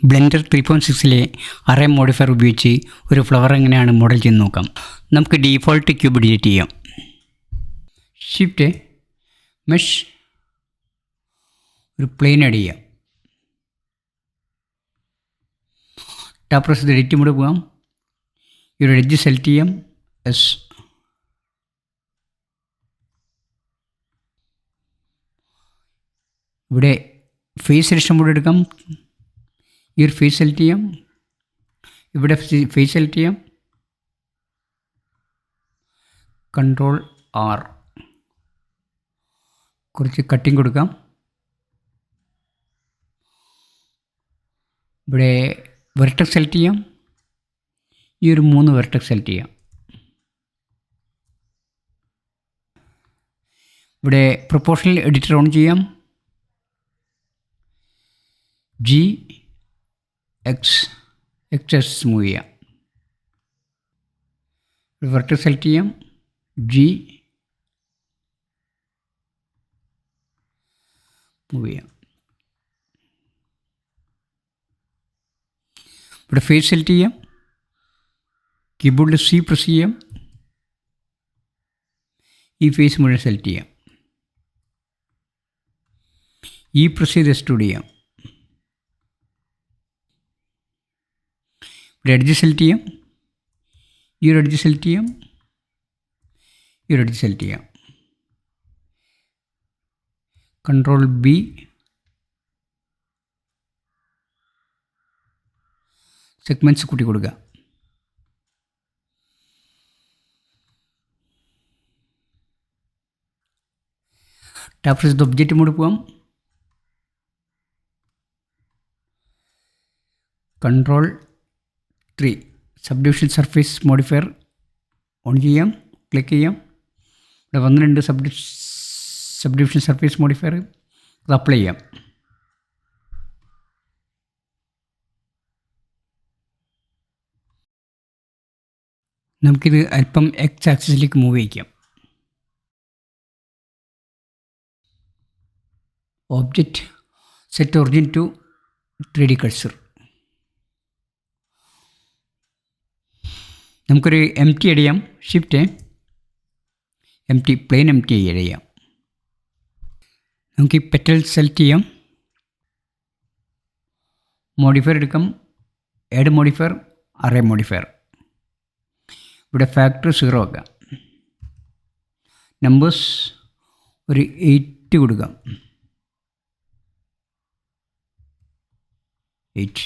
Blender 3.6-ലെ array modifier ഉപയോഗിച്ച് ഒരു flower എങ്ങനെയാണ് മോഡൽ ചെയ്ത് നോക്കാം. നമുക്ക് ഡീഫോൾട്ട് ക്യൂബ് ഡിലീറ്റ് ചെയ്യാം. ഷിഫ്റ്റ് മെഷ് ഒരു പ്ലെയിൻ ആഡ് ചെയ്യാം. ടാപ്പ് പ്രസ് ചെയ്ത് എഡിറ്റ് മോഡ് പോകാം. ഈ ഒരു എഡ്ജ് സെലക്ട് ചെയ്യാം. ഇവിടെ ഫേസ് സെലക്ഷൻ മോഡ് എടുക്കാം. ഈ ഒരു ഫേസ് സെലക്ട് ചെയ്യാം. ഇവിടെ ഫേസ് സെലക്ട് ചെയ്യാം. Ctrl+R കുറച്ച് കട്ടിങ് കൊടുക്കാം. ഇവിടെ വെർട്ടെക്സ് സെലക്ട് ചെയ്യാം. ഈ ഒരു 3 വെർട്ടെക്സ് സെലക്ട് ചെയ്യാം. ഇവിടെ പ്രൊപ്പോർഷണൽ എഡിറ്റർ ഓൺ ചെയ്യാം. X മൂവ് ചെയ്യാം. വെർട്ടെക്സ് സെലക്ട് ചെയ്യാം. മൂവ് ചെയ്യാം. ഇവിടെ ഫേസ് സെലക്ട് ചെയ്യാം. കീബോർഡിൽ C പ്രസ് ചെയ്യാം. ഈ ഫേസ് മുഴുവൻ സെലക്ട് ചെയ്യാം. ഈ പ്രസ് ചെയ്ത് എക്സ്ട്രൂഡ് ചെയ്യാം. ഇവിടെ എഡ്ജ് സെലക്ട് ചെയ്യാം. ഈ ഒരു എഡ്ജ് സെലക്ട് ചെയ്യാം. ഈ ഒരു എഡ്ജ് സെലക്ട് ചെയ്യാം. Ctrl+B സെഗ്മെൻറ്റ്സ് കൂട്ടി കൊടുക്കുക. ടാപ്പ് ചെയ്ത് ഒബ്ജക്റ്റ് മോഡ് പോകാം. Ctrl+3 subdivision surface modifier on ചെയ്യാം. ക്ലിക്ക് ചെയ്യാം. ഇവിടെ വന്നിട്ടുണ്ട് സബ്ഡിവിഷൻ സർഫേസ് മോഡിഫയർ. അത് അപ്ലൈ ചെയ്യാം. നമുക്കിത് അല്പം X ആക്സിസിലേക്ക് മൂവ് ചെയ്യിക്കാം. Object set origin to 3D cursor. നമുക്കൊരു എംറ്റി ആഡ് ചെയ്യാം. Shift empty plane empty add ചെയ്യാം. നമുക്ക് ഈ പെറ്റൽ സെലക്ട് ചെയ്യാം. മോഡിഫയർ എടുക്കാം. Add modifier, array modifier. ഇവിടെ ഫാക്ടർ 0 ആക്കാം. നമ്പേഴ്സ് ഒരു 8 കൊടുക്കാം. 8.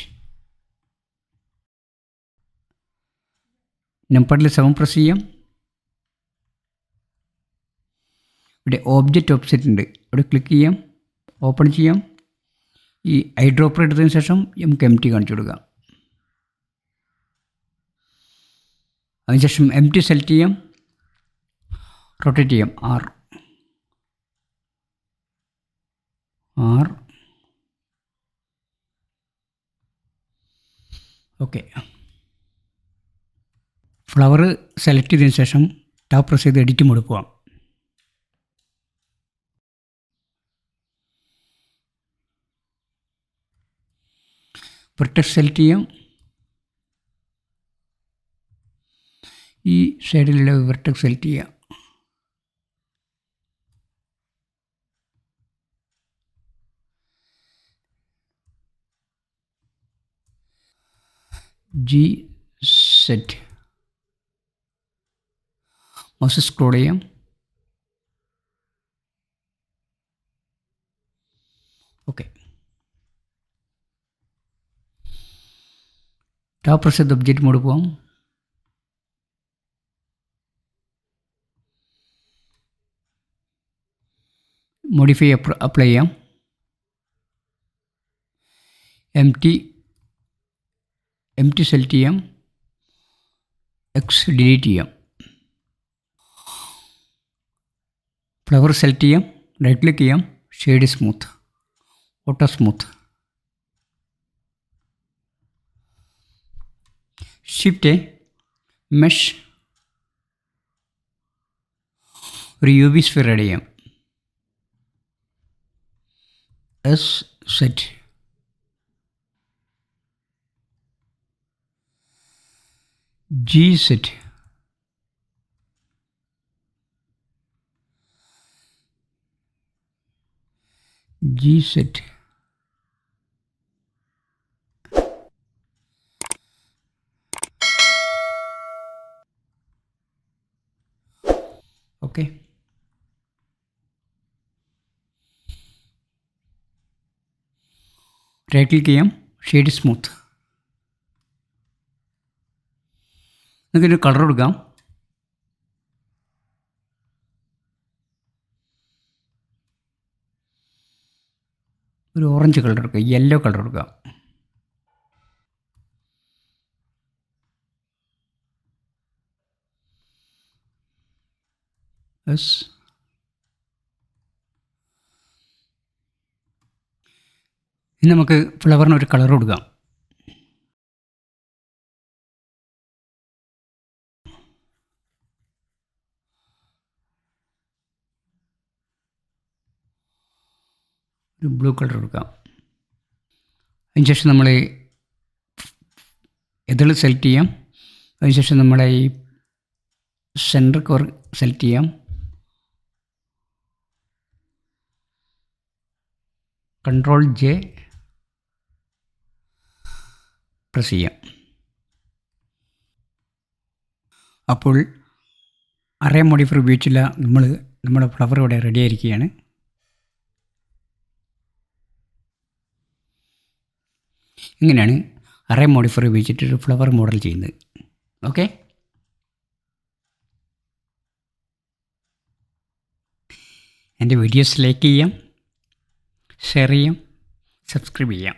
നമ്പറിൽ 7 പ്രസ് ചെയ്യാം. ഇവിടെ ഓബ്ജക്റ്റ് ഓപ്സെറ്റ് ഉണ്ട്. ഇവിടെ ക്ലിക്ക് ചെയ്യാം. ഓപ്പൺ ചെയ്യാം. ഈ ഐ ഡ്രോപ്പർ എടുത്തതിന് ശേഷം നമുക്ക് എംറ്റി കാണിച്ചു കൊടുക്കാം. അതിനുശേഷം എംറ്റി സെലക്ട് ചെയ്യാം. റൊട്ടേറ്റ് ചെയ്യാം. R okay. ഫ്ലവർ സെലക്ട് ചെയ്തതിന് ശേഷം ടാപ്പ് പ്രസ് ചെയ്ത് എഡിറ്റ് മോഡ് പോകാം. വെർട്ടെക്സ് സെലക്ട് ചെയ്യാം. ഈ സൈഡിലുള്ള വെർട്ടെക്സ് സെലക്ട് ചെയ്യാം. സെറ്റ് മൗസ് സ്ക്രോൾ ചെയ്യാം. ഓക്കെ. ടാപ്പ് പ്രസ് ചെയ്ത് ഒബ്ജക്റ്റ് മോഡ് പോകാം. മോഡിഫൈ അപ്ലൈ ചെയ്യാം. എംറ്റി സെലക്ട് ചെയ്യാം. X ഡിലീറ്റ് ചെയ്യാം. ഫ്ലവർ സെലക്ട് ചെയ്യാം. റൈറ്റ് ക്ലിക്ക് ചെയ്യാം. Shade smooth, auto smooth. Shift mesh ഒരു UV സ്ഫിയർ ആഡ് ചെയ്യാം. S set G set. G set. Okay. Right click ചെയ്യാം, ഷെയ്ഡ് സ്മൂത്ത്. നമുക്കൊരു കളർ കൊടുക്കാം. ഒരു ഓറഞ്ച് കളർ എടുക്കുക, യെല്ലോ കളർ എടുക്കുക. യെസ്. ഇനി നമുക്ക് ഫ്ലവറിന് ഒരു കളർ കൊടുക്കാം. ഒരു ബ്ലൂ കളർ കൊടുക്കാം. അതിനുശേഷം നമ്മൾ ഇതൾ സെലക്ട് ചെയ്യാം. അതിനുശേഷം നമ്മളെ ഈ സെൻറ്റർ കോർ സെലക്ട് ചെയ്യാം. Ctrl+J പ്രസ് ചെയ്യാം. അപ്പോൾ അറേ മോഡിഫയർ ഉപയോഗിച്ചുള്ള നമ്മുടെ ഫ്ലവർ ഇവിടെ റെഡി ആയിരിക്കുകയാണ്. ഇങ്ങനെയാണ് അറേ മോഡിഫയർ ഉപയോഗിച്ചിട്ടൊരു ഫ്ലവർ മോഡൽ ചെയ്യുന്നത്. ഓക്കെ, എൻ്റെ വീഡിയോസ് ലൈക്ക് ചെയ്യാം, ഷെയർ ചെയ്യാം, സബ്സ്ക്രൈബ് ചെയ്യാം.